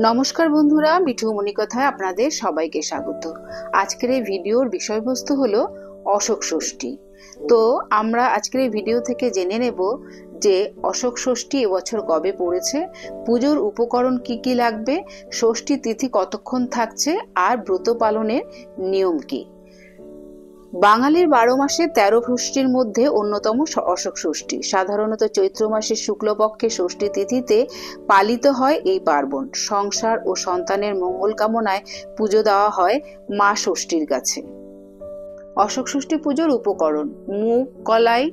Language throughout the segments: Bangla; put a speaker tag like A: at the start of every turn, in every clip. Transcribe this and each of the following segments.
A: নমস্কার বন্ধুরা, মিঠু মণিকথায় আপনাদের সবাইকে স্বাগত। আজকের এই ভিডিওর বিষয়বস্তু হলো অশোক ষষ্ঠী। তো আমরা আজকের এই ভিডিও থেকে জেনে নেব যে অশোক ষষ্ঠী এবছর কবে পড়েছে, পুজোর উপকরণ কি কি লাগবে, ষষ্ঠী তিথি কতক্ষণ থাকছে, আর ব্রত পালনের নিয়ম কি। বাঙালির 12 মাসে 13 ষষ্ঠীর মধ্যে অন্যতম অশোক ষষ্ঠী। সাধারণত চৈত্র মাসের শুক্লপক্ষে ষষ্ঠী তিথিতে পালিত হয় এই পার্বণ। সংসার ও সন্তানের মঙ্গল কামনায় পুজো দেওয়া হয় মা ষষ্ঠীর কাছে। অশোক ষষ্ঠী পুজোর উপকরণ: মুগ, কলাই,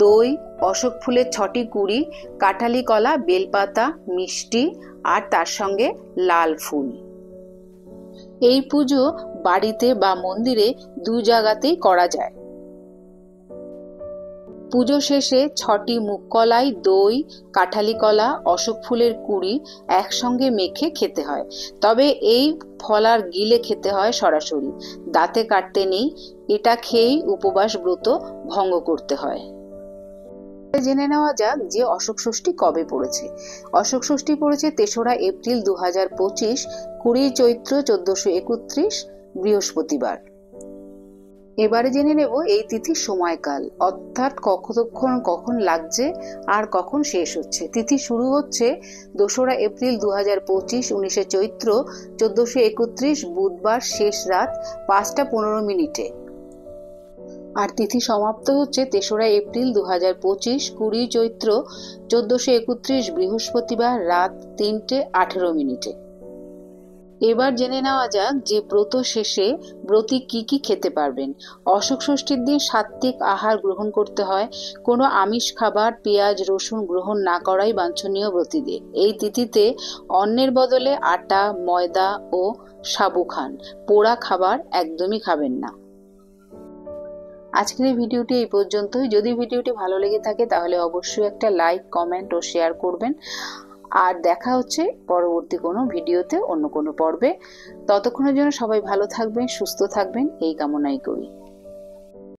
A: দই, অশোক ফুলের 6টি কুঁড়ি, কাঁঠালি কলা, বেলপাতা, মিষ্টি আর তার সঙ্গে লাল ফুল। এই পুজো বাড়িতে বা মন্দিরে দু জায়গাতেই করা যায়। পুজো শেষে 6টি মুগ কলাই, দই, কাঁঠালি কলা, অশোক ফুলের কুঁড়ি একসঙ্গে মেখে খেতে হয়। তবে এই ফল আর গিলে খেতে হয় সরাসরি, দাঁতে কাটতে নেই। এটা খেয়েই উপবাস ব্রত ভঙ্গ করতে হয়। জেনে নেওয়া যাক যে অশোক ষষ্ঠী কবে পড়েছে। অশোক ষষ্ঠী পড়েছে 3রা এপ্রিল 2025, 20 চৈত্র 1431, বৃহস্পতিবার। এবারে জেনে নেব এই তিথির সময়কাল, অর্থাৎ কখন লাগছে আর কখন শেষ হচ্ছে। তিথি শুরু হচ্ছে 2রা এপ্রিল 2025, 19 চৈত্র 1431, বুধবার, শেষ রাত 5টা 15 মিনিটে। আর তিথি সমাপ্ত হচ্ছে 3রা এপ্রিল 2025, 20 চৈত্র 1431, বৃহস্পতিবার, রাত 3টে 18 মিনিটে। এবার জেনে নেওয়া যাক যে ব্রত শেষে ব্রতী কি কি খেতে পারবেন। অশোক ষষ্ঠীর দিন সাত্ত্বিক আহার গ্রহণ করতে হয়। কোনো আমিষ খাবার, পেঁয়াজ, রসুন গ্রহণ না করাই বাঞ্ছনীয় ব্রতীদের। এই তিথিতে অন্নের বদলে আটা, ময়দা ও সাবু খান। পোড়া খাবার একদমই খাবেন না। আজকের এই ভিডিওটি এই পর্যন্তই। যদি ভিডিওটি ভালো লেগে থাকে তাহলে অবশ্যই একটা লাইক, কমেন্ট ও শেয়ার করবেন। আর দেখা হচ্ছে পরবর্তী কোনো ভিডিওতে, অন্য কোনো পর্বে। ততক্ষণের জন্য সবাই ভালো থাকবেন, সুস্থ থাকবেন, এই কামনাই করি।